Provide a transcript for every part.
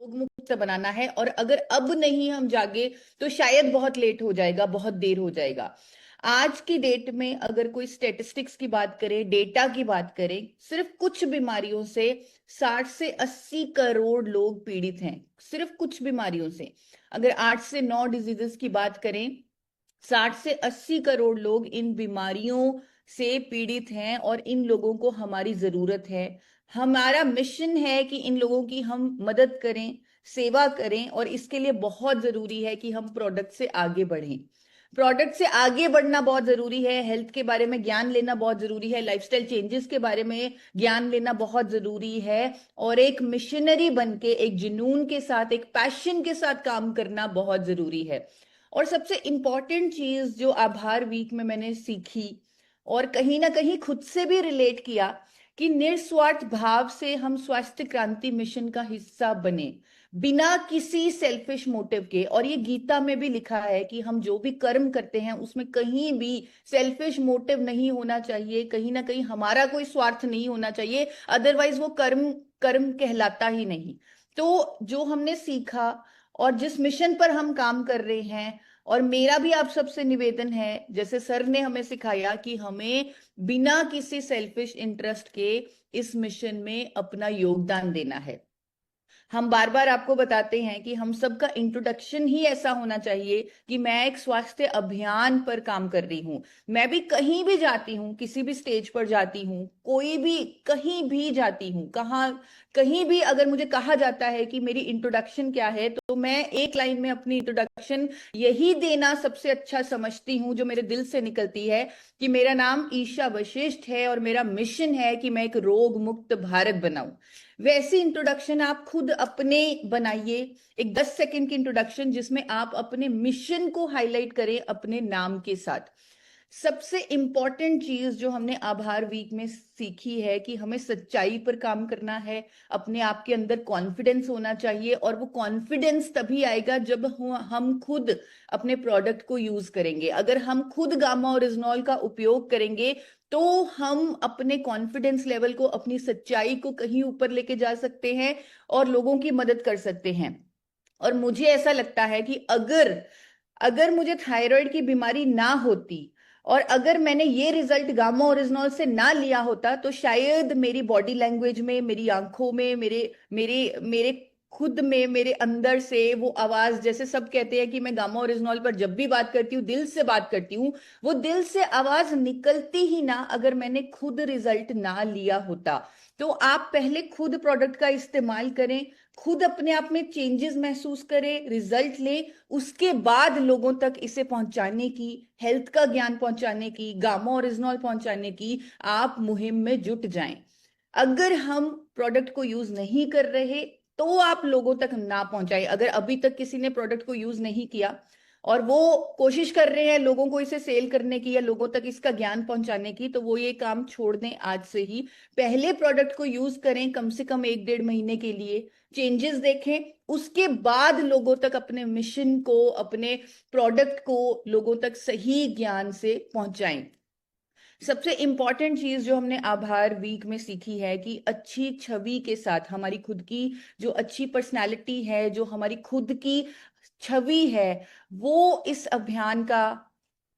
रोग मुक्त बनाना है, और अगर अब नहीं हम जागे तो शायद बहुत लेट हो जाएगा, बहुत देर हो जाएगा। आज की डेट में अगर कोई स्टेटिस्टिक्स की बात करें, डेटा की बात करें, सिर्फ कुछ बीमारियों से 60 से 80 करोड़ लोग पीड़ित हैं, सिर्फ कुछ बीमारियों से। अगर 8 से 9 डिजीजेस की बात करें, 60 से 80 करोड़ लोग इन बीमारियों से पीड़ित हैं, और इन लोगों को हमारी जरूरत है। हमारा मिशन है कि इन लोगों की हम मदद करें, सेवा करें, और इसके लिए बहुत जरूरी है कि हम प्रोडक्ट से आगे बढ़ें। प्रोडक्ट से आगे बढ़ना बहुत जरूरी है, हेल्थ के बारे में ज्ञान लेना बहुत जरूरी है, लाइफस्टाइल चेंजेस के बारे में ज्ञान लेना बहुत जरूरी है, और एक मिशनरी बन के, एक जुनून के साथ, एक पैशन के साथ काम करना बहुत जरूरी है। और सबसे इंपॉर्टेंट चीज जो आभार वीक में मैंने सीखी, और कहीं ना कहीं खुद से भी रिलेट किया, कि निस्वार्थ भाव से हम स्वास्थ्य क्रांति मिशन का हिस्सा बने, बिना किसी सेल्फिश मोटिव के। और ये गीता में भी लिखा है कि हम जो भी कर्म करते हैं उसमें कहीं भी सेल्फिश मोटिव नहीं होना चाहिए, कहीं ना कहीं हमारा कोई स्वार्थ नहीं होना चाहिए, अदरवाइज वो कर्म कर्म कहलाता ही नहीं। तो जो हमने सीखा, और जिस मिशन पर हम काम कर रहे हैं, और मेरा भी आप सबसे निवेदन है, जैसे सर ने हमें सिखाया कि हमें बिना किसी सेल्फिश इंटरेस्ट के इस मिशन में अपना योगदान देना है। हम बार बार आपको बताते हैं कि हम सबका इंट्रोडक्शन ही ऐसा होना चाहिए कि मैं एक स्वास्थ्य अभियान पर काम कर रही हूं। मैं भी कहीं भी जाती हूं, किसी भी स्टेज पर जाती हूं, कोई भी कहीं भी जाती हूं, कहाँ कहीं भी अगर मुझे कहा जाता है कि मेरी इंट्रोडक्शन क्या है, तो मैं एक लाइन में अपनी इंट्रोडक्शन यही देना सबसे अच्छा समझती हूँ, जो मेरे दिल से निकलती है, कि मेरा नाम ईशा वशिष्ठ है और मेरा मिशन है कि मैं एक रोग मुक्त भारत बनाऊं। वैसी इंट्रोडक्शन आप खुद अपने बनाइए, एक 10 सेकंड की इंट्रोडक्शन, जिसमें आप अपने मिशन को हाईलाइट करें अपने नाम के साथ। सबसे इंपॉर्टेंट चीज जो हमने आभार वीक में सीखी है कि हमें सच्चाई पर काम करना है, अपने आप के अंदर कॉन्फिडेंस होना चाहिए, और वो कॉन्फिडेंस तभी आएगा जब हम खुद अपने प्रोडक्ट को यूज करेंगे। अगर हम खुद गामा ओरिजिनॉल का उपयोग करेंगे, तो हम अपने कॉन्फिडेंस लेवल को, अपनी सच्चाई को कहीं ऊपर लेके जा सकते हैं, और लोगों की मदद कर सकते हैं। और मुझे ऐसा लगता है कि अगर अगर मुझे थायराइड की बीमारी ना होती, और अगर मैंने ये रिजल्ट गामा ओरिजिनॉल से ना लिया होता, तो शायद मेरी बॉडी लैंग्वेज में, मेरी आंखों में, मेरे मेरे मेरे खुद में, मेरे अंदर से वो आवाज, जैसे सब कहते हैं कि मैं गामा ओरिजिनॉल पर जब भी बात करती हूँ दिल से बात करती हूँ, वो दिल से आवाज निकलती ही ना, अगर मैंने खुद रिजल्ट ना लिया होता। तो आप पहले खुद प्रोडक्ट का इस्तेमाल करें, खुद अपने आप में चेंजेस महसूस करें, रिजल्ट ले, उसके बाद लोगों तक इसे पहुंचाने की, हेल्थ का ज्ञान पहुंचाने की, गामा ओरिजिनॉल पहुंचाने की आप मुहिम में जुट जाएं। अगर हम प्रोडक्ट को यूज नहीं कर रहे, तो आप लोगों तक ना पहुंचाएं। अगर अभी तक किसी ने प्रोडक्ट को यूज नहीं किया, और वो कोशिश कर रहे हैं लोगों को इसे सेल करने की, या लोगों तक इसका ज्ञान पहुंचाने की, तो वो ये काम छोड़ दें आज से ही। पहले प्रोडक्ट को यूज करें, कम से कम 1-1.5 महीने के लिए, चेंजेस देखें, उसके बाद लोगों तक अपने मिशन को, अपने प्रोडक्ट को लोगों तक सही ज्ञान से पहुंचाएं। सबसे इंपॉर्टेंट चीज जो हमने आभार वीक में सीखी है, कि अच्छी छवि के साथ, हमारी खुद की जो अच्छी पर्सनालिटी है, जो हमारी खुद की छवि है, वो इस अभियान का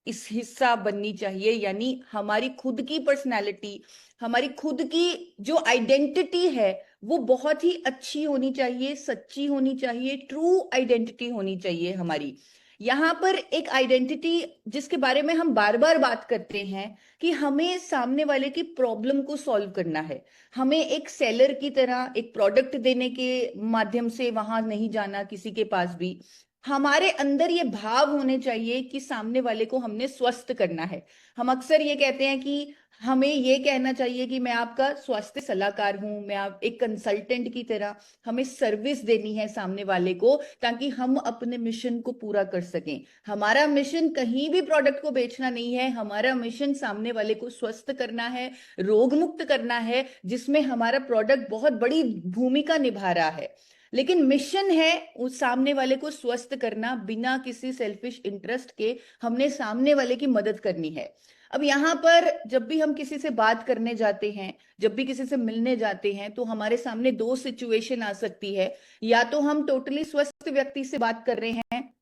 इस हिस्सा बननी चाहिए। यानी हमारी खुद की पर्सनालिटी, हमारी खुद की जो आइडेंटिटी है, वो बहुत ही अच्छी होनी चाहिए, सच्ची होनी चाहिए, ट्रू आइडेंटिटी होनी चाहिए हमारी। यहाँ पर एक आइडेंटिटी जिसके बारे में हम बार बार बात करते हैं, कि हमें सामने वाले की प्रॉब्लम को सॉल्व करना है। हमें एक सेलर की तरह एक प्रोडक्ट देने के माध्यम से वहां नहीं जाना किसी के पास भी। हमारे अंदर ये भाव होने चाहिए कि सामने वाले को हमने स्वस्थ करना है। हम अक्सर ये कहते हैं कि हमें ये कहना चाहिए कि मैं आपका स्वास्थ्य सलाहकार हूं, मैं आप एक कंसल्टेंट की तरह, हमें सर्विस देनी है सामने वाले को, ताकि हम अपने मिशन को पूरा कर सकें। हमारा मिशन कहीं भी प्रोडक्ट को बेचना नहीं है, हमारा मिशन सामने वाले को स्वस्थ करना है, रोग मुक्त करना है, जिसमें हमारा प्रोडक्ट बहुत बड़ी भूमिका निभा रहा है। लेकिन मिशन है उस सामने वाले को स्वस्थ करना, बिना किसी सेल्फिश इंटरेस्ट के हमने सामने वाले की मदद करनी है। अब यहाँ पर जब भी हम किसी से बात करने जाते हैं, जब भी किसी से मिलने जाते हैं, तो हमारे सामने दो सिचुएशन आ सकती है। या तो हम टोटली स्वस्थ व्यक्ति से बात कर रहे हैं,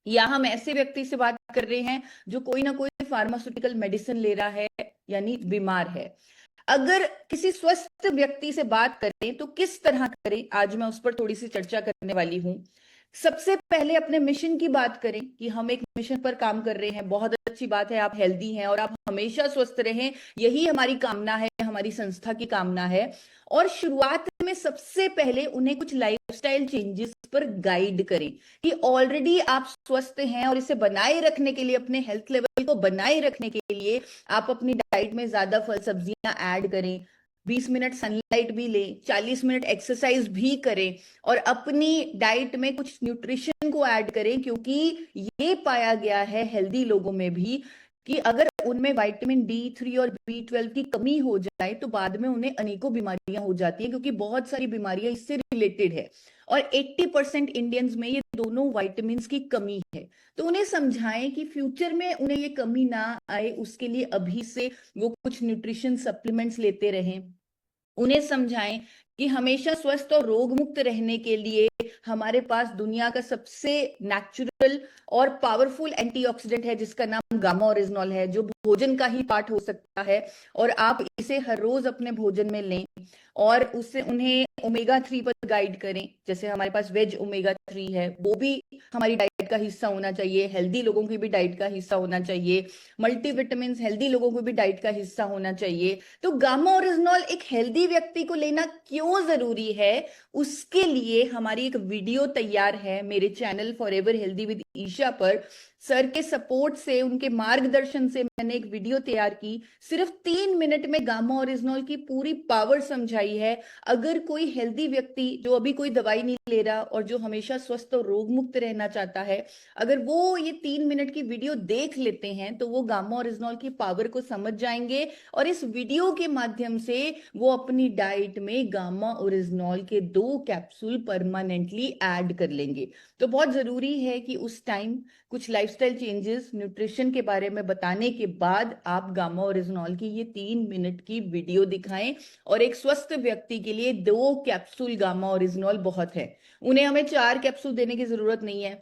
या हम ऐसे व्यक्ति से बात कर रहे हैं जो कोई ना कोई फार्मास्यूटिकल मेडिसिन ले रहा है, यानी बीमार है। अगर किसी स्वस्थ व्यक्ति से बात करें तो किस तरह करें, आज मैं उस पर थोड़ी सी चर्चा करने वाली हूं। सबसे पहले अपने मिशन की बात करें कि हम एक मिशन पर काम कर रहे हैं। बहुत अच्छी बात है, आप हेल्दी हैं और आप हमेशा स्वस्थ रहें, यही हमारी कामना है, हमारी संस्था की कामना है। और शुरुआत में सबसे पहले उन्हें कुछ लाइफस्टाइल चेंजेस पर गाइड करें कि ऑलरेडी आप स्वस्थ हैं और इसे बनाए रखने के लिए, अपने हेल्थ लेवल को बनाए रखने के लिए आप अपनी डाइट में ज्यादा फल सब्जियां ऐड करें, 20 मिनट सनलाइट भी लें, 40 मिनट एक्सरसाइज भी करें, और अपनी डाइट में कुछ न्यूट्रिशन को ऐड करें। क्योंकि ये पाया गया है हेल्दी लोगों में भी कि अगर उनमें विटामिन D3 और B12 की कमी हो जाए तो बाद में उन्हें अनेकों बीमारियां हो जाती हैं, क्योंकि बहुत सारी बीमारियां इससे रिलेटेड है। और 80% इंडियंस में ये दोनों विटामिन की कमी है। तो उन्हें समझाएं कि फ्यूचर में उन्हें ये कमी ना आए, उसके लिए अभी से वो कुछ न्यूट्रिशन सप्लीमेंट्स लेते रहें। उन्हें समझाएं कि हमेशा स्वस्थ और रोग मुक्त रहने के लिए हमारे पास दुनिया का सबसे नेचुरल और पावरफुल एंटीऑक्सीडेंट है, जिसका नाम गामा ओरिजिनॉल है, जो भोजन का ही पार्ट हो सकता है, और आप इसे हर रोज अपने भोजन में लें। और उससे उन्हें ओमेगा 3 पर गाइड करें। जैसे हमारे पास वेज ओमेगा 3 है, वो भी हमारी डाइट का हिस्सा होना चाहिए, हेल्दी लोगों की भी डाइट का हिस्सा होना चाहिए। मल्टीविटामिन हेल्दी लोगों को भी डाइट का हिस्सा होना चाहिए। तो गामा ओरिजिनॉल एक हेल्दी व्यक्ति को लेना क्यों जरूरी है, उसके लिए हमारी एक वीडियो तैयार है मेरे channel forever healthy with Isha पर। सर के सपोर्ट से, उनके मार्गदर्शन से मैंने एक वीडियो तैयार की, सिर्फ 3 मिनट में गामा ओरिजिनॉल की पूरी पावर समझाई है। अगर कोई हेल्दी व्यक्ति जो अभी कोई दवाई नहीं ले रहा और जो हमेशा स्वस्थ और रोग मुक्त रहना चाहता है, अगर वो ये 3 मिनट की वीडियो देख लेते हैं तो वो गामा ओरिजिनॉल की पावर को समझ जाएंगे, और इस वीडियो के माध्यम से वो अपनी डाइट में गामा ओरिजिनॉल के 2 कैप्सूल परमानेंटली ऐड कर लेंगे। तो बहुत जरूरी है कि उस टाइम कुछ लाइफस्टाइल चेंजेस, न्यूट्रिशन के बारे में बताने के बाद आप गामा ओरिजिनॉल की ये 3 मिनट की वीडियो दिखाएं। और एक स्वस्थ व्यक्ति के लिए 2 कैप्सूल गामा ओरिजिनॉल बहुत है। उन्हें हमें 4 कैप्सूल देने की जरूरत नहीं है,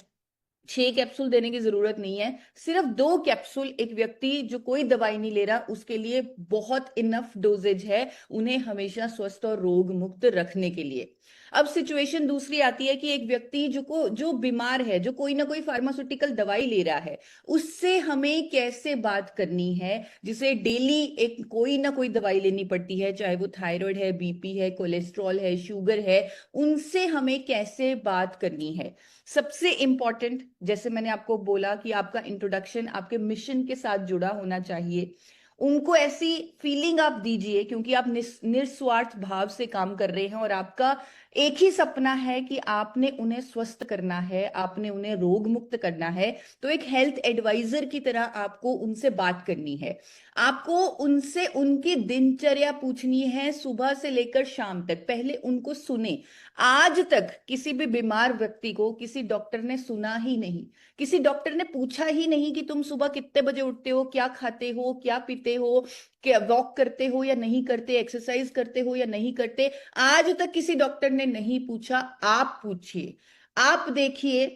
6 कैप्सूल देने की जरूरत नहीं है, सिर्फ 2 कैप्सूल एक व्यक्ति जो कोई दवाई नहीं ले रहा उसके लिए बहुत इनफ डोजेज है, उन्हें हमेशा स्वस्थ और रोग मुक्त रखने के लिए। अब सिचुएशन दूसरी आती है कि एक व्यक्ति जो बीमार है, जो कोई ना कोई फार्मास्यूटिकल दवाई ले रहा है, उससे हमें कैसे बात करनी है, जिसे डेली एक कोई ना कोई दवाई लेनी पड़ती है, चाहे वो थायराइड है, बीपी है, कोलेस्ट्रॉल है, शुगर है, उनसे हमें कैसे बात करनी है। सबसे इंपॉर्टेंट, जैसे मैंने आपको बोला कि आपका इंट्रोडक्शन आपके मिशन के साथ जुड़ा होना चाहिए। उनको ऐसी फीलिंग आप दीजिए, क्योंकि आप निस्वार्थ भाव से काम कर रहे हैं और आपका एक ही सपना है कि आपने उन्हें स्वस्थ करना है, आपने उन्हें रोग मुक्त करना है। तो एक हेल्थ एडवाइजर की तरह आपको उनसे बात करनी है। आपको उनसे उनकी दिनचर्या पूछनी है, सुबह से लेकर शाम तक। पहले उनको सुने। आज तक किसी भी बीमार व्यक्ति को किसी डॉक्टर ने सुना ही नहीं, किसी डॉक्टर ने पूछा ही नहीं कि तुम सुबह कितने बजे उठते हो, क्या खाते हो, क्या पीते हो, क्या वॉक करते हो या नहीं करते, एक्सरसाइज करते हो या नहीं करते। आज तक किसी डॉक्टर ने नहीं पूछा। आप पूछिए, आप देखिए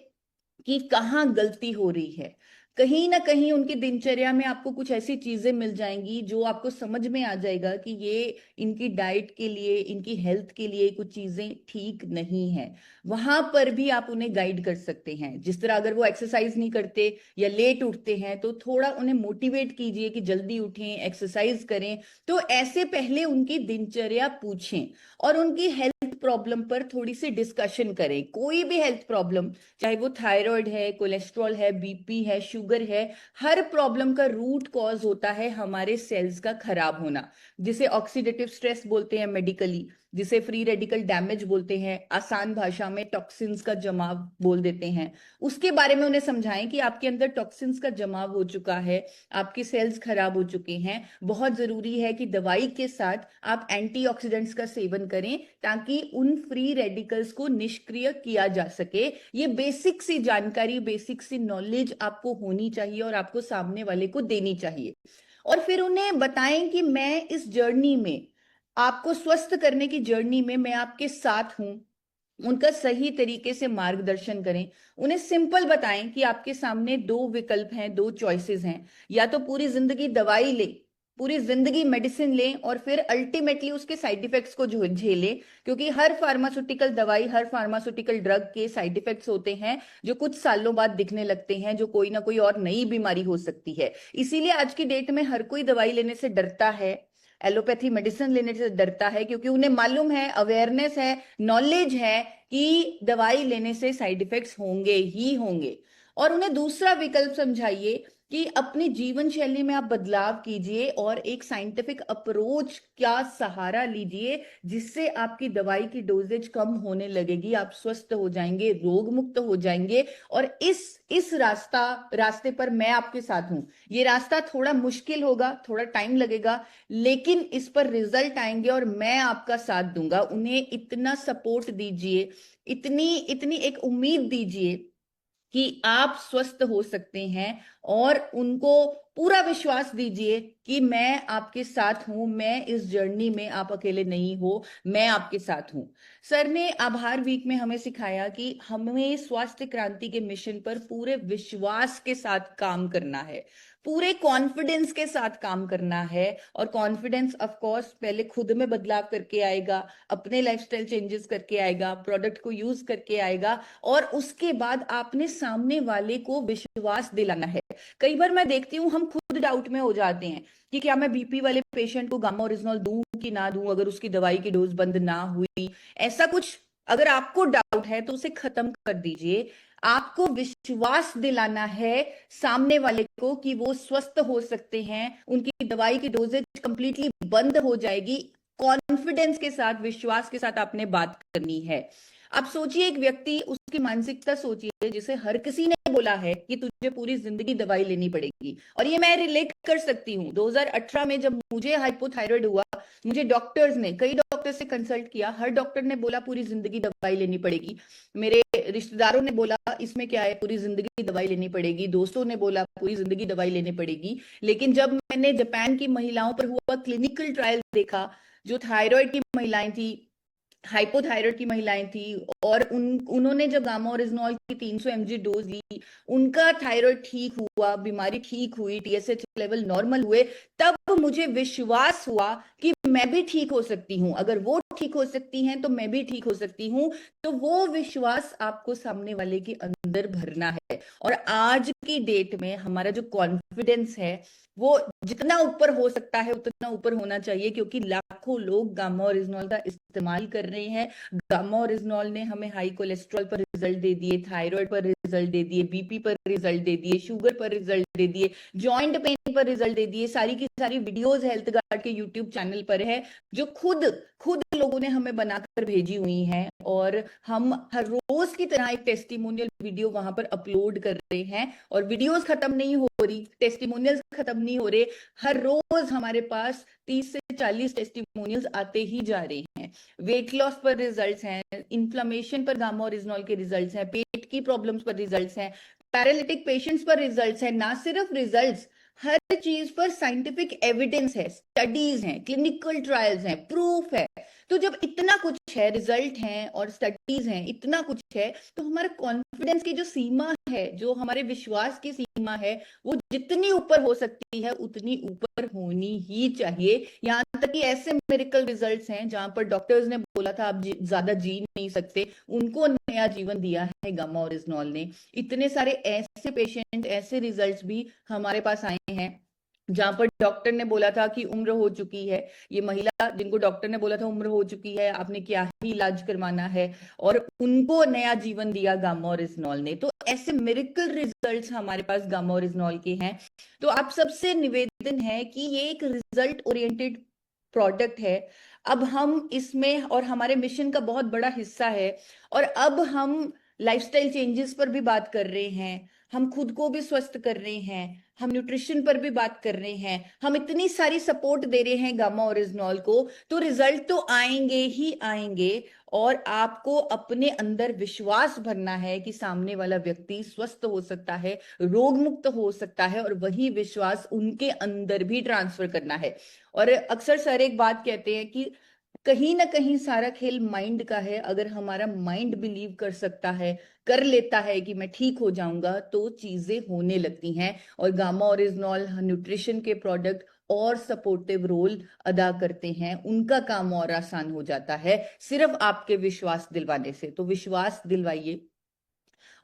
कि कहाँ गलती हो रही है। कहीं ना कहीं उनकी दिनचर्या में आपको कुछ ऐसी चीजें मिल जाएंगी जो आपको समझ में आ जाएगा कि ये इनकी डाइट के लिए, इनकी हेल्थ के लिए कुछ चीजें ठीक नहीं है। वहां पर भी आप उन्हें गाइड कर सकते हैं। जिस तरह अगर वो एक्सरसाइज नहीं करते या लेट उठते हैं तो थोड़ा उन्हें मोटिवेट कीजिए कि जल्दी उठें, एक्सरसाइज करें। तो ऐसे पहले उनकी दिनचर्या पूछें और उनकी हेल्थ प्रॉब्लम पर थोड़ी सी डिस्कशन करें। कोई भी हेल्थ प्रॉब्लम, चाहे वो थायराइड है, कोलेस्ट्रॉल है, बीपी है, शुगर है, हर प्रॉब्लम का रूट कॉज होता है हमारे सेल्स का खराब होना, जिसे ऑक्सीडेटिव स्ट्रेस बोलते हैं मेडिकली। जिसे फ्री रेडिकल डैमेज बोलते हैं, आसान भाषा में टॉक्सिन्स का जमाव बोल देते हैं, उसके बारे में उन्हें समझाएं कि आपके अंदर टॉक्सिन्स का जमाव हो चुका है, आपकी सेल्स खराब हो चुके हैं। बहुत जरूरी है कि दवाई के साथ आप एंटीऑक्सीडेंट्स का सेवन करें ताकि उन फ्री रेडिकल्स को निष्क्रिय किया जा सके। ये बेसिक सी जानकारी, बेसिक सी नॉलेज आपको होनी चाहिए और आपको सामने वाले को देनी चाहिए। और फिर उन्हें बताएं कि मैं इस जर्नी में, आपको स्वस्थ करने की जर्नी में मैं आपके साथ हूं। उनका सही तरीके से मार्गदर्शन करें। उन्हें सिंपल बताएं कि आपके सामने दो विकल्प हैं, दो चॉइसेस हैं। या तो पूरी जिंदगी दवाई ले, पूरी जिंदगी मेडिसिन लें और फिर अल्टीमेटली उसके साइड इफेक्ट्स को झेलें, क्योंकि हर फार्मास्यूटिकल दवाई, हर फार्मास्यूटिकल ड्रग के साइड इफेक्ट्स होते हैं जो कुछ सालों बाद दिखने लगते हैं, जो कोई ना कोई और नई बीमारी हो सकती है। इसीलिए आज की डेट में हर कोई दवाई लेने से डरता है, एलोपैथी मेडिसिन लेने से डरता है, क्योंकि उन्हें मालूम है, अवेयरनेस है, नॉलेज है कि दवाई लेने से साइड इफेक्ट्स होंगे ही होंगे। और उन्हें दूसरा विकल्प समझाइए कि अपनी जीवन शैली में आप बदलाव कीजिए और एक साइंटिफिक अप्रोच का सहारा लीजिए, जिससे आपकी दवाई की डोजेज कम होने लगेगी, आप स्वस्थ हो जाएंगे, रोग मुक्त हो जाएंगे। और इस रास्ते पर मैं आपके साथ हूं। ये रास्ता थोड़ा मुश्किल होगा, थोड़ा टाइम लगेगा, लेकिन इस पर रिजल्ट आएंगे और मैं आपका साथ दूंगा। उन्हें इतना सपोर्ट दीजिए, इतनी इतनी एक उम्मीद दीजिए कि आप स्वस्थ हो सकते हैं, और उनको पूरा विश्वास दीजिए कि मैं आपके साथ हूं, मैं इस जर्नी में, आप अकेले नहीं हो, मैं आपके साथ हूं। सर ने आभार वीक में हमें सिखाया कि हमें स्वास्थ्य क्रांति के मिशन पर पूरे विश्वास के साथ काम करना है, पूरे कॉन्फिडेंस के साथ काम करना है। और कॉन्फिडेंस ऑफ कोर्स पहले खुद में बदलाव करके आएगा, अपने लाइफस्टाइल चेंजेस करके आएगा, प्रोडक्ट को यूज करके आएगा, और उसके बाद आपने सामने वाले को विश्वास दिलाना है। कई बार मैं देखती हूँ हम खुद डाउट में हो जाते हैं कि क्या मैं बीपी वाले पेशेंट को गामा ओरिजिनल दूं कि ना दूं, अगर उसकी दवाई की डोज बंद ना हुई, ऐसा कुछ अगर आपको डाउट है तो उसे खत्म कर दीजिए। आपको विश्वास दिलाना है सामने वाले को कि वो स्वस्थ हो सकते हैं, उनकी दवाई की डोजेज कंप्लीटली बंद हो जाएगी। कॉन्फिडेंस के साथ, विश्वास के साथ आपने बात करनी है। अब सोचिए एक व्यक्ति, उसकी मानसिकता सोचिए, जिसे हर किसी ने बोला है कि तुझे पूरी जिंदगी दवाई लेनी पड़ेगी। और ये मैं रिलेट कर सकती हूँ, 2018 में जब मुझे हाइपोथायराइड हुआ, मुझे डॉक्टर्स ने, कई डॉक्टर से कंसल्ट किया, हर डॉक्टर ने बोला पूरी जिंदगी दवाई लेनी पड़ेगी। मेरे रिश्तेदारों ने बोला इसमें क्या है, पूरी जिंदगी दवाई लेनी पड़ेगी, दोस्तों ने बोला पूरी जिंदगी दवाई लेनी पड़ेगी। लेकिन जब मैंने जापान की महिलाओं पर हुआ क्लिनिकल ट्रायल देखा, जो थायराइड की महिलाएं थी, हाइपोथायराइड की महिलाएं थी, और उन्होंने जब गामा ओरिजिनॉल की 300 mg डोज ली, उनका थायराइड ठीक हुआ, बीमारी ठीक हुई, टीएसएच लेवल नॉर्मल हुए, तब मुझे विश्वास हुआ कि मैं भी ठीक हो सकती हूँ। अगर वो ठीक हो सकती हैं तो मैं भी ठीक हो सकती हूँ। तो वो विश्वास आपको सामने वाले के अंदर भरना है। और आज की डेट में हमारा जो कॉन्फिडेंस है वो जितना ऊपर हो सकता है उतना ऊपर होना चाहिए, क्योंकि लाखों लोग गामा ओरिजिनॉल का इस्तेमाल कर रहे हैं। गामा ओरिजिनॉल ने हमें हाई कोलेस्ट्रॉल पर रिजल्ट दे दिए, थायराइड पर रिजल्ट दे दिए, बीपी पर रिजल्ट दे दिए, शुगर पर रिजल्ट दे दिए, जॉइंट पेन पर रिजल्ट दे दिए। सारी की सारी वीडियोस हेल्थ गार्ड के यूट्यूब चैनल पर है, जो खुद लोगों ने हमें बनाकर भेजी हुई हैं, और हम हर रोज की तरह एक टेस्टिमोनियल वीडियो वहां पर अपलोड कर रहे हैं। और वीडियोस खत्म नहीं हो रही, टेस्टिमोनियल्स खत्म नहीं हो रहे, हर रोज हमारे पास 30 से 40 टेस्टिमोनियल्स आते ही जा रहे हैं। वेट लॉस पर रिजल्ट्स हैं, इन्फ्लेमेशन पर गामा ओरिजिनॉल के रिजल्ट्स हैं, पेट की प्रॉब्लम्स पर रिजल्ट्स हैं, पैरालिटिक पेशेंट्स पर रिजल्ट्स हैं। ना सिर्फ रिजल्ट्स, हर चीज पर साइंटिफिक एविडेंस है, स्टडीज हैं, क्लिनिकल ट्रायल्स हैं, प्रूफ है। तो जब इतना कुछ है, रिजल्ट हैं और स्टडीज हैं, इतना कुछ है, तो हमारा कॉन्फिडेंस की जो सीमा है, जो हमारे विश्वास की सीमा है, वो जितनी ऊपर हो सकती है उतनी ऊपर होनी ही चाहिए। यहाँ तक कि ऐसे मेडिकल रिजल्ट्स हैं जहां पर डॉक्टर्स ने बोला था आप ज्यादा जी नहीं सकते, उनको नया जीवन दिया है गामा ओरिजिनॉल ने। इतने सारे ऐसे पेशेंट, ऐसे रिजल्ट्स भी हमारे पास आए हैं जहां पर डॉक्टर ने बोला था कि उम्र हो चुकी है, ये महिला जिनको डॉक्टर ने बोला था उम्र हो चुकी है, आपने क्या ही इलाज करवाना है, और उनको नया जीवन दिया गामा ओरिजिनॉल ने। तो ऐसे मिरेकल रिजल्ट्स हमारे पास गामा ओरिजिनॉल के हैं। तो आप सबसे निवेदन है कि ये एक रिजल्ट ओरिएंटेड प्रोडक्ट है, अब हम इसमें, और हमारे मिशन का बहुत बड़ा हिस्सा है, और अब हम लाइफस्टाइल चेंजेस पर भी बात कर रहे हैं, हम खुद को भी स्वस्थ कर रहे हैं, हम न्यूट्रिशन पर भी बात कर रहे हैं, हम इतनी सारी सपोर्ट दे रहे हैं गामा ओरिजिनॉल को, तो रिजल्ट तो आएंगे ही आएंगे। और आपको अपने अंदर विश्वास भरना है कि सामने वाला व्यक्ति स्वस्थ हो सकता है, रोग मुक्त हो सकता है, और वही विश्वास उनके अंदर भी ट्रांसफर करना है। और अक्सर सर एक बात कहते हैं कि कहीं ना कहीं सारा खेल माइंड का है। अगर हमारा माइंड बिलीव कर सकता है, कर लेता है कि मैं ठीक हो जाऊंगा, तो चीजें होने लगती हैं। और गामा ओरिजिनॉल न्यूट्रिशन के प्रोडक्ट और सपोर्टिव रोल अदा करते हैं, उनका काम और आसान हो जाता है सिर्फ आपके विश्वास दिलवाने से। तो विश्वास दिलवाइए।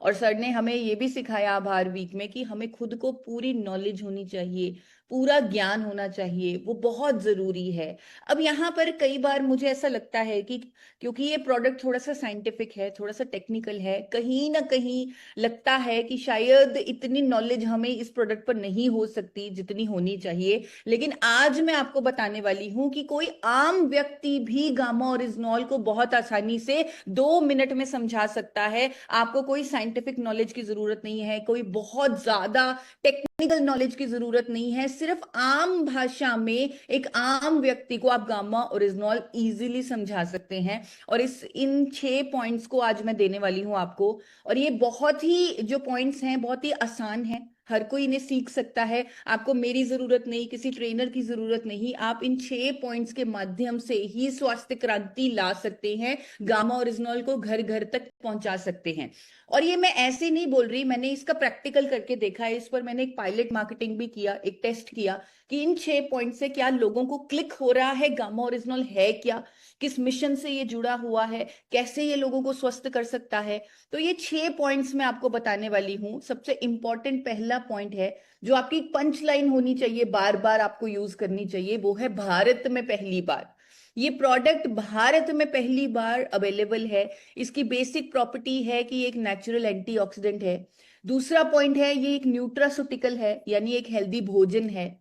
और सर ने हमें ये भी सिखाया आभार वीक में कि हमें खुद को पूरी नॉलेज होनी चाहिए, पूरा ज्ञान होना चाहिए, वो बहुत जरूरी है। अब यहाँ पर कई बार मुझे ऐसा लगता है कि क्योंकि ये प्रोडक्ट थोड़ा सा साइंटिफिक है, थोड़ा सा टेक्निकल है, कहीं ना कहीं लगता है कि शायद इतनी नॉलेज हमें इस प्रोडक्ट पर नहीं हो सकती जितनी होनी चाहिए। लेकिन आज मैं आपको बताने वाली हूं कि कोई आम व्यक्ति भी गामा ओरिजिनॉल को बहुत आसानी से 2 मिनट में समझा सकता है। आपको कोई साइंटिफिक नॉलेज की जरूरत नहीं है, कोई बहुत ज्यादा टेक्निकल नॉलेज की जरूरत नहीं है। सिर्फ आम भाषा में एक आम व्यक्ति को आप गामा ओरिजिनॉल इजीली समझा सकते हैं। और इन 6 पॉइंट्स को आज मैं देने वाली हूं आपको। और ये बहुत ही जो पॉइंट्स हैं बहुत ही आसान हैं, हर कोई इन्हें सीख सकता है। आपको मेरी जरूरत नहीं, किसी ट्रेनर की जरूरत नहीं, आप इन 6 पॉइंट्स के माध्यम से ही स्वास्थ्य क्रांति ला सकते हैं, गामा ओरिजिनॉल को घर घर तक पहुंचा सकते हैं। और ये मैं ऐसे नहीं बोल रही, मैंने इसका प्रैक्टिकल करके देखा है। इस पर मैंने एक पायलट मार्केटिंग भी किया, एक टेस्ट किया कि इन 6 पॉइंट से क्या लोगों को क्लिक हो रहा है, गामा ओरिजिनॉल है क्या, किस मिशन से ये जुड़ा हुआ है, कैसे ये लोगों को स्वस्थ कर सकता है। तो ये 6 पॉइंट्स मैं आपको बताने वाली हूं। सबसे इंपॉर्टेंट पहला पॉइंट है, जो आपकी पंच लाइन होनी चाहिए, बार बार आपको यूज करनी चाहिए, वो है भारत में पहली बार। ये प्रोडक्ट भारत में पहली बार अवेलेबल है। इसकी बेसिक प्रॉपर्टी है कि ये एक नेचुरल एंटीऑक्सीडेंट है। दूसरा पॉइंट है, ये एक न्यूट्रास्यूटिकल है, यानी एक हेल्दी भोजन है,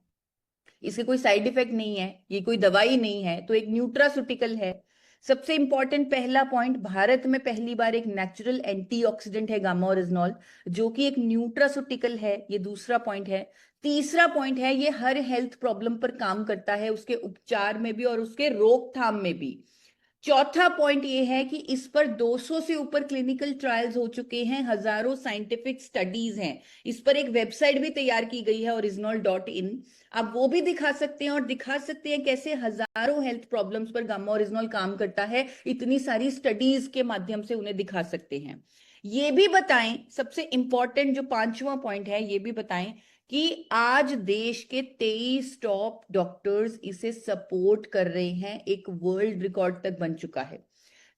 इसके कोई साइड इफेक्ट नहीं है, ये कोई दवाई नहीं है, तो एक न्यूट्रास्यूटिकल है। सबसे इंपॉर्टेंट पहला पॉइंट, भारत में पहली बार एक नेचुरल एंटीऑक्सीडेंट है गामा ओरिजिनॉल, जो कि एक न्यूट्रास्यूटिकल है, ये दूसरा पॉइंट है। तीसरा पॉइंट है, ये हर हेल्थ प्रॉब्लम पर काम करता है, उसके उपचार में भी और उसके रोकथाम में भी। चौथा पॉइंट ये है कि इस पर 200 से ऊपर क्लिनिकल ट्रायल्स हो चुके हैं, हजारों साइंटिफिक स्टडीज हैं। इस पर एक वेबसाइट भी तैयार की गई है, ओरिजिनॉल.इन। आप वो भी दिखा सकते हैं, और दिखा सकते हैं कैसे हजारों हेल्थ प्रॉब्लम्स पर गामा ओरिजिनॉल काम करता है, इतनी सारी स्टडीज के माध्यम से उन्हें दिखा सकते हैं। ये भी बताएं, सबसे इंपॉर्टेंट जो पांचवा पॉइंट है, ये भी बताएं कि आज देश के 23 टॉप डॉक्टर्स इसे सपोर्ट कर रहे हैं, एक वर्ल्ड रिकॉर्ड तक बन चुका है।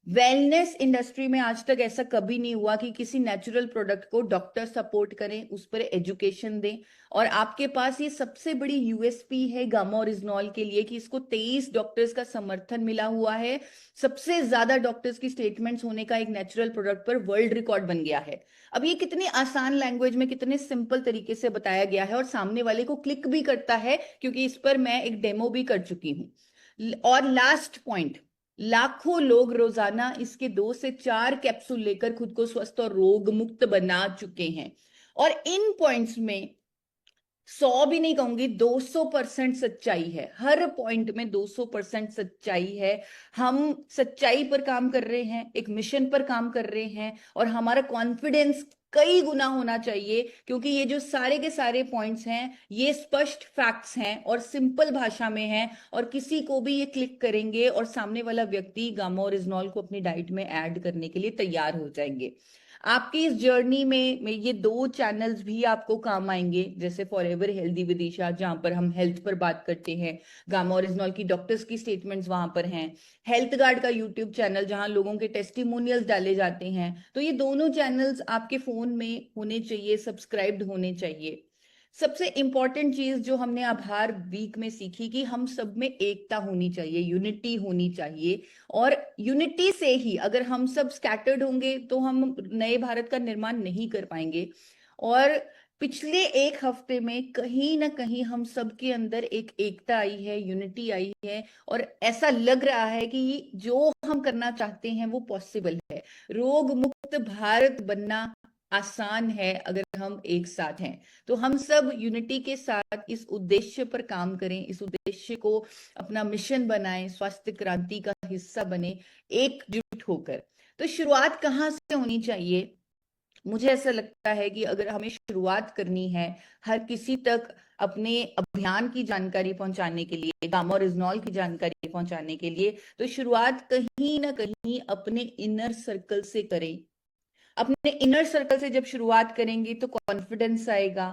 वेलनेस इंडस्ट्री में आज तक ऐसा कभी नहीं हुआ कि किसी नेचुरल प्रोडक्ट को डॉक्टर सपोर्ट करें, उस पर एजुकेशन दें। और आपके पास ये सबसे बड़ी यूएसपी है गामा ओरिजिनॉल के लिए कि इसको 23 डॉक्टर्स का समर्थन मिला हुआ है। सबसे ज्यादा डॉक्टर्स की स्टेटमेंट्स होने का एक नेचुरल प्रोडक्ट पर वर्ल्ड रिकॉर्ड बन गया है। अब ये कितनी आसान लैंग्वेज में, कितने सिंपल तरीके से बताया गया है, और सामने वाले को क्लिक भी करता है, क्योंकि इस पर मैं एक डेमो भी कर चुकी हूं। और लास्ट पॉइंट, लाखों लोग रोजाना इसके 2 से 4 कैप्सूल लेकर खुद को स्वस्थ और रोग मुक्त बना चुके हैं। और इन पॉइंट्स में 100 भी नहीं कहूंगी, 200% सच्चाई है, हर पॉइंट में 200% सच्चाई है। हम सच्चाई पर काम कर रहे हैं, एक मिशन पर काम कर रहे हैं, और हमारा कॉन्फिडेंस कई गुना होना चाहिए, क्योंकि ये जो सारे के सारे पॉइंट्स हैं ये स्पष्ट फैक्ट्स हैं और सिंपल भाषा में हैं, और किसी को भी ये क्लिक करेंगे और सामने वाला व्यक्ति गामा ओरिजिनॉल को अपनी डाइट में ऐड करने के लिए तैयार हो जाएंगे। आपकी इस जर्नी में ये 2 चैनल्स भी आपको काम आएंगे, जैसे फॉरएवर हेल्दी विदिशा, जहां पर हम हेल्थ पर बात करते हैं, गामा ओरिजिनॉल की डॉक्टर्स की स्टेटमेंट्स वहां पर हैं। हेल्थ गार्ड का यूट्यूब चैनल, जहां लोगों के टेस्टिमोनियल्स डाले जाते हैं। तो ये दोनों चैनल्स आपके फोन में होने चाहिए, सब्सक्राइब्ड होने चाहिए। सबसे इंपॉर्टेंट चीज जो हमने आभार वीक में सीखी कि हम सब में एकता होनी चाहिए, यूनिटी होनी चाहिए। और यूनिटी से ही, अगर हम सब स्कैटर्ड होंगे तो हम नए भारत का निर्माण नहीं कर पाएंगे। और पिछले एक हफ्ते में कहीं ना कहीं हम सबके अंदर एक एकता आई है, यूनिटी आई है, और ऐसा लग रहा है कि जो हम करना चाहते हैं वो पॉसिबल है। रोग मुक्त भारत बनना आसान है अगर हम एक साथ हैं। तो हम सब यूनिटी के साथ इस उद्देश्य पर काम करें, इस उद्देश्य को अपना मिशन बनाएं, स्वास्थ्य क्रांति का हिस्सा बने एकजुट होकर। तो शुरुआत कहाँ से होनी चाहिए? मुझे ऐसा लगता है कि अगर हमें शुरुआत करनी है हर किसी तक अपने अभियान की जानकारी पहुंचाने के लिए, गामा रिजनॉल की जानकारी पहुंचाने के लिए, तो शुरुआत कहीं ना कहीं अपने इनर सर्कल से करें। अपने इनर सर्कल से जब शुरुआत करेंगे तो कॉन्फिडेंस आएगा।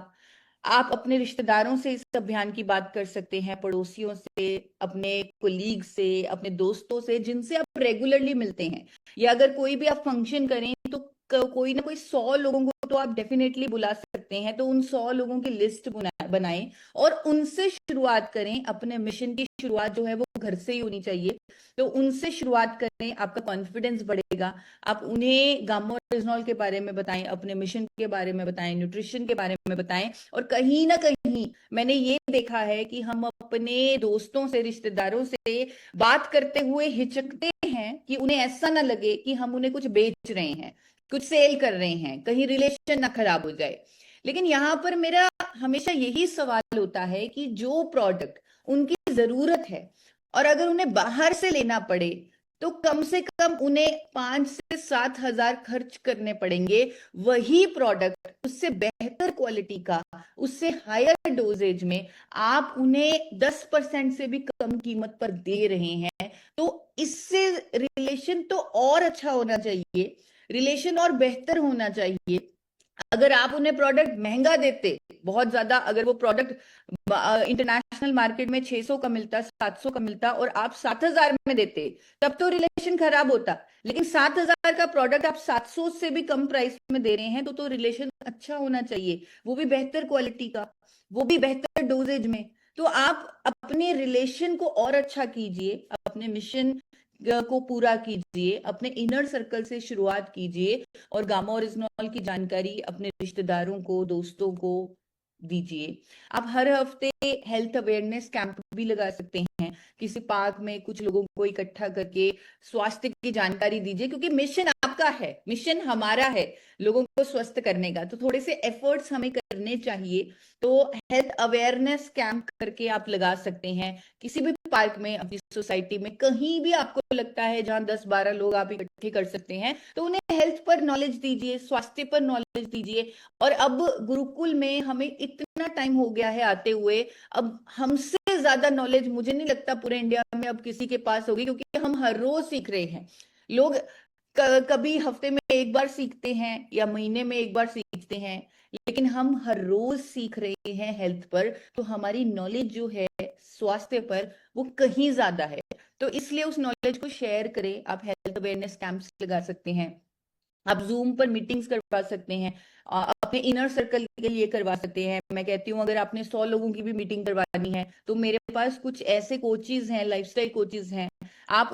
आप अपने रिश्तेदारों से इस अभियान की बात कर सकते हैं, पड़ोसियों से, अपने कोलीग से, अपने दोस्तों से जिनसे आप रेगुलरली मिलते हैं। या अगर कोई भी आप फंक्शन करें तो कोई ना कोई 100 लोगों को तो आप डेफिनेटली बुला सकते हैं। तो उन 100 लोगों की लिस्ट बनाएं और उनसे शुरुआत करें। अपने मिशन की शुरुआत जो है वो घर से ही होनी चाहिए। तो उनसे शुरुआत करें, आपका कॉन्फिडेंस बढ़ेगा। आप उन्हें गामा रिजनॉल के बारे में बताएं, अपने मिशन के बारे में बताएं, न्यूट्रिशन के बारे में बताएं। और कहीं ना कहीं मैंने ये देखा है कि हम अपने दोस्तों से, रिश्तेदारों से बात करते हुए हिचकते हैं कि उन्हें ऐसा ना लगे कि हम उन्हें कुछ बेच रहे हैं, कुछ सेल कर रहे हैं, कहीं रिलेशन ना खराब हो जाए। लेकिन यहाँ पर मेरा हमेशा यही सवाल होता है कि जो प्रोडक्ट उनकी जरूरत है और अगर उन्हें बाहर से लेना पड़े तो कम से कम उन्हें 5 से 7 हजार खर्च करने पड़ेंगे। वही प्रोडक्ट उससे बेहतर क्वालिटी का, उससे हायर डोजेज में आप उन्हें 10% से भी कम कीमत पर दे रहे हैं। तो इससे रिलेशन तो और अच्छा होना चाहिए, रिलेशन और बेहतर होना चाहिए। अगर आप उन्हें प्रोडक्ट महंगा देते, बहुत ज्यादा, अगर वो प्रोडक्ट इंटरनेशनल मार्केट में 600 का मिलता, 700 का मिलता और आप 7 हजार में देते, तब तो रिलेशन खराब होता। लेकिन 7 हजार का प्रोडक्ट आप 700 से भी कम प्राइस में दे रहे हैं, तो रिलेशन अच्छा होना चाहिए, वो भी बेहतर क्वालिटी का, वो भी बेहतर डोजेज में। तो आप अपने रिलेशन को और अच्छा कीजिए, अपने मिशन को पूरा कीजिए, अपने इनर सर्कल से शुरुआत कीजिए और गामा ओरिजिनॉल की जानकारी अपने रिश्तेदारों को, दोस्तों को दीजिए। आप हर हफ्ते हेल्थ अवेयरनेस कैंप भी लगा सकते हैं, किसी पार्क में कुछ लोगों को इकट्ठा करके स्वास्थ्य की जानकारी दीजिए, क्योंकि मिशन आपका है, मिशन हमारा है लोगों को स्वस्थ करने का। तो थोड़े से एफर्ट्स हमें करने चाहिए। तो हेल्थ अवेयरनेस कैंप करके आप लगा सकते हैं किसी भी पार्क में, अपनी सोसाइटी में, कहीं भी आपको लगता है जहां 10-12 लोग आप इकट्ठे कर सकते हैं। तो उन्हें हेल्थ पर नॉलेज दीजिए, स्वास्थ्य पर नॉलेज दीजिए। और अब गुरुकुल में हमें इतना टाइम हो गया है आते हुए, अब हमसे ज्यादा नॉलेज मुझे नहीं लगता पूरे इंडिया में अब किसी के पास होगी, क्योंकि हम हर रोज सीख रहे हैं। लोग कभी हफ्ते में एक बार सीखते हैं या महीने में एक बार सीखते हैं, लेकिन हम हर रोज सीख रहे हैं हेल्थ पर। तो हमारी नॉलेज जो है स्वास्थ्य पर वो कहीं ज्यादा है। तो इसलिए उस नॉलेज को शेयर करें। आप हेल्थ अवेयरनेस कैंप्स लगा सकते हैं, आप जूम पर मीटिंग्स करवा सकते हैं, अपने इनर सर्कल के लिए करवा सकते हैं। मैं कहती हूँ अगर आपने 100 लोगों की भी मीटिंग करवानी है तो मेरे पास कुछ ऐसे कोचेज हैं, लाइफस्टाइल कोचेज हैं, आप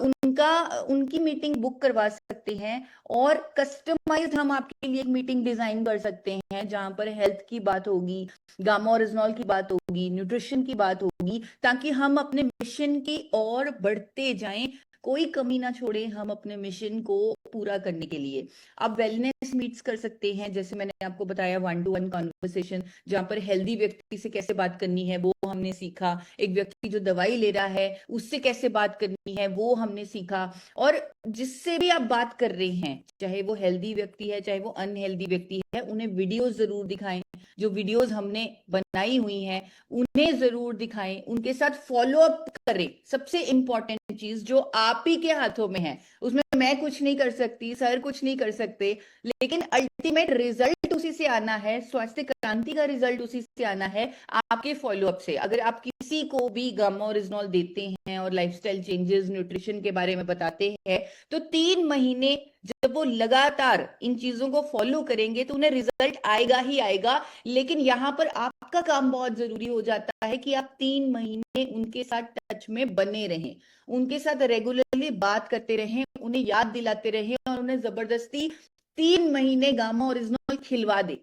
उनकी मीटिंग बुक करवा सकते हैं। और कस्टमाइज्ड हम आपके लिए एक मीटिंग डिजाइन कर सकते हैं जहां पर हेल्थ की बात होगी, गामा ओरिजिनॉल की बात होगी, न्यूट्रिशन की बात होगी, ताकि हम अपने मिशन की ओर बढ़ते जाएं, कोई कमी ना छोड़े हम अपने मिशन को पूरा करने के लिए। आप वेलनेस मीट्स कर सकते हैं, जैसे मैंने आपको बताया 1-to-1 कॉन्वर्सेशन, जहां पर हेल्दी व्यक्ति से कैसे बात करनी है वो हमने सीखा। एक व्यक्ति जो दवाई ले रहा है उससे कैसे बात करनी है वो हमने सीखा। और जिससे भी आप बात कर रहे हैं, चाहे वो हेल्दी व्यक्ति है चाहे वो अनहेल्दी व्यक्ति है, उन्हें वीडियोस जरूर दिखाएं। जो वीडियोस हमने बनाई हुई हैं उन्हें जरूर दिखाएं, उनके साथ फॉलो अप करें। सबसे इंपॉर्टेंट चीज जो आप ही के हाथों में है, उसमें मैं कुछ नहीं कर सकती, सर कुछ नहीं कर सकते, लेकिन अल्टीमेट रिजल्ट उसी से आना है, स्वास्थ्य क्रांति का रिजल्ट उसी से आना है, आपके फॉलोअप से। अगर आप किसी को भी गामा ओरिजिनॉल देते हैं और लाइफस्टाइल चेंजेस, न्यूट्रिशन के बारे में बताते हैं, तो 3 महीने जब वो लगातार इन चीजों को फॉलो करेंगे तो उन्हें रिजल्ट आएगा ही आएगा। लेकिन यहाँ पर आपका काम बहुत जरूरी हो जाता है कि आप 3 महीने उनके साथ टच में बने रहें, उनके साथ रेगुलरली बात करते रहें, उन्हें याद दिलाते रहें और उन्हें जबरदस्ती 3 महीने गामा ओरिजिनल खिलवा दे।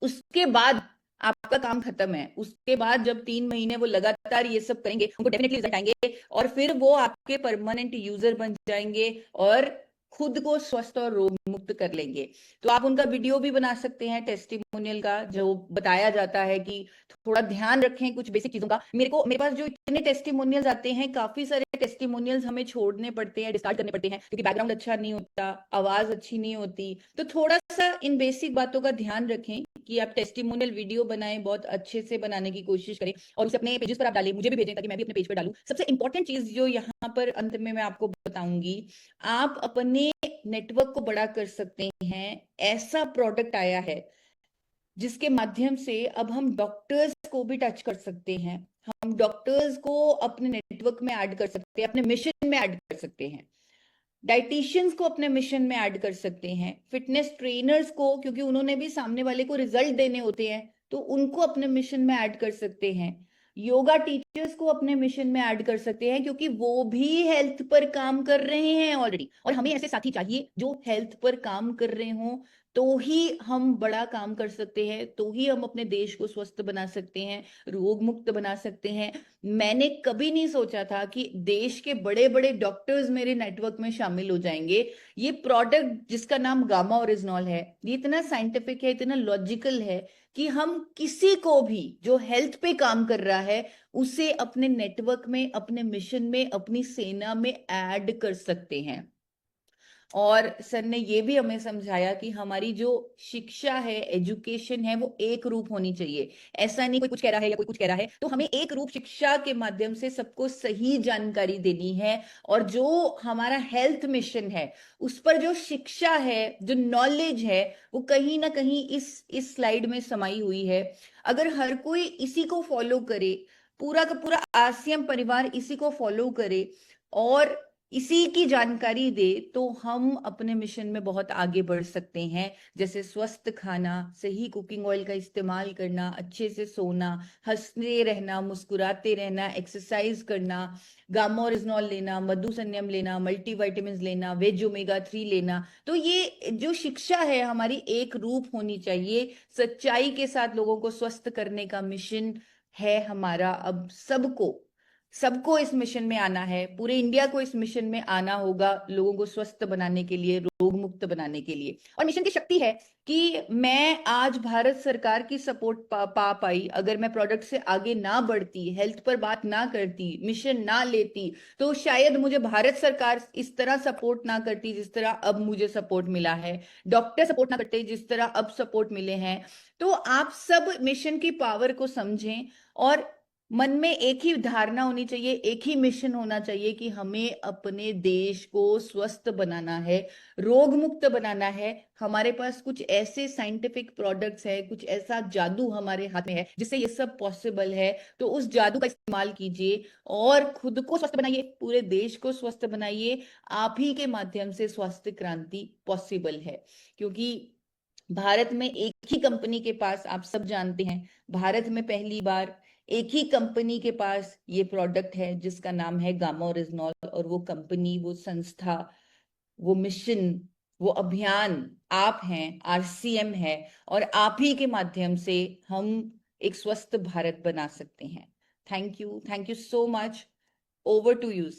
उसके बाद आपका काम खत्म है। उसके बाद जब 3 महीने वो लगातार ये सब करेंगे, उनको डेफिनेटली रिजल्ट आएंगे और फिर वो आपके परमानेंट यूजर बन जाएंगे और खुद को स्वस्थ और रोग मुक्त कर लेंगे। तो आप उनका वीडियो भी बना सकते हैं टेस्टिमोनियल का, जो बताया जाता है कि थोड़ा ध्यान रखें कुछ बेसिक चीजों का। मेरे पास जो इतने टेस्टिमोनियल्स आते हैं, काफी सारे टेस्टिमोनियल्स हमें छोड़ने पड़ते हैं, डिस्कार्ड करने पड़ते हैं, क्योंकि बैकग्राउंड अच्छा नहीं होता, आवाज अच्छी नहीं होती। तो थोड़ा सा इन बेसिक बातों का ध्यान रखें कि आप टेस्टिमोनियल वीडियो बनाएं, बहुत अच्छे से बनाने की कोशिश करें और उसे अपने पेजेस पर आप डालें, मुझे भी भेजें ताकि मैं भी अपने पेज पर डालूं। सबसे इंपॉर्टेंट चीज जो यहाँ पर अंत में मैं आपको बताऊंगी, आप अपने नेटवर्क को बड़ा कर सकते हैं। ऐसा प्रोडक्ट आया है जिसके माध्यम से अब हम डॉक्टर्स को भी टच कर सकते हैं, हम डॉक्टर्स को अपने नेटवर्क में ऐड कर सकते हैं, अपने मिशन में ऐड कर सकते हैं, डाइटिशियंस को अपने मिशन में ऐड कर सकते हैं, फिटनेस ट्रेनर्स को, क्योंकि उन्होंने भी सामने वाले को रिजल्ट देने होते हैं, तो उनको अपने मिशन में ऐड कर सकते हैं। योगा टीचर्स को अपने मिशन में ऐड कर सकते हैं, क्योंकि वो भी हेल्थ पर काम कर रहे हैं ऑलरेडी, और हमें ऐसे साथी चाहिए जो हेल्थ पर काम कर रहे हों। तो ही हम बड़ा काम कर सकते हैं, तो ही हम अपने देश को स्वस्थ बना सकते हैं, रोग मुक्त बना सकते हैं। मैंने कभी नहीं सोचा था कि देश के बड़े बड़े डॉक्टर्स मेरे नेटवर्क में शामिल हो जाएंगे। ये प्रोडक्ट जिसका नाम गामा ओरिजिनॉल है, ये इतना साइंटिफिक है, इतना लॉजिकल है कि हम किसी को भी जो हेल्थ पे काम कर रहा है उसे अपने नेटवर्क में, अपने मिशन में, अपनी सेना में ऐड कर सकते हैं। और सर ने ये भी हमें समझाया कि हमारी जो शिक्षा है, एजुकेशन है, वो एक रूप होनी चाहिए। ऐसा नहीं कोई कुछ कह रहा है या कोई कुछ कह रहा है, तो हमें एक रूप शिक्षा के माध्यम से सबको सही जानकारी देनी है। और जो हमारा हेल्थ मिशन है उस पर जो शिक्षा है, जो नॉलेज है, वो कहीं ना कहीं इस स्लाइड में समाई हुई है। अगर हर कोई इसी को फॉलो करे, पूरा का पूरा आसियम परिवार इसी को फॉलो करे और इसी की जानकारी दे, तो हम अपने मिशन में बहुत आगे बढ़ सकते हैं। जैसे स्वस्थ खाना, सही कुकिंग ऑयल का इस्तेमाल करना, अच्छे से सोना, हंसते रहना, मुस्कुराते रहना, एक्सरसाइज करना, गामा ओरिजिनॉल लेना, मधु संयम लेना, मल्टीविटामिन्स लेना, वेज ओमेगा 3 लेना। तो ये जो शिक्षा है हमारी एक रूप होनी चाहिए। सच्चाई के साथ लोगों को स्वस्थ करने का मिशन है हमारा। अब सबको सबको इस मिशन में आना है, पूरे इंडिया को इस मिशन में आना होगा, लोगों को स्वस्थ बनाने के लिए, रोग मुक्त बनाने के लिए। और मिशन की शक्ति है कि मैं आज भारत सरकार की सपोर्ट पा पाई। अगर मैं प्रोडक्ट से आगे ना बढ़ती, हेल्थ पर बात ना करती, मिशन ना लेती, तो शायद मुझे भारत सरकार इस तरह सपोर्ट ना करती जिस तरह अब मुझे सपोर्ट मिला है, डॉक्टर सपोर्ट ना करते जिस तरह अब सपोर्ट मिले हैं। तो आप सब मिशन की पावर को समझें और मन में एक ही धारणा होनी चाहिए, एक ही मिशन होना चाहिए कि हमें अपने देश को स्वस्थ बनाना है, रोग मुक्त बनाना है। हमारे पास कुछ ऐसे साइंटिफिक प्रोडक्ट्स है, कुछ ऐसा जादू हमारे हाथ में है जिससे ये सब पॉसिबल है। तो उस जादू का इस्तेमाल कीजिए और खुद को स्वस्थ बनाइए, पूरे देश को स्वस्थ बनाइए। आप ही के माध्यम से स्वास्थ्य क्रांति पॉसिबल है, क्योंकि भारत में एक ही कंपनी के पास, आप सब जानते हैं, भारत में पहली बार एक ही कंपनी के पास ये प्रोडक्ट है जिसका नाम है गामा ओरिजिनॉल। और वो कंपनी, वो संस्था, वो मिशन, वो अभियान आप हैं, आरसीएम है। और आप ही के माध्यम से हम एक स्वस्थ भारत बना सकते हैं। Thank you so much. Over to you.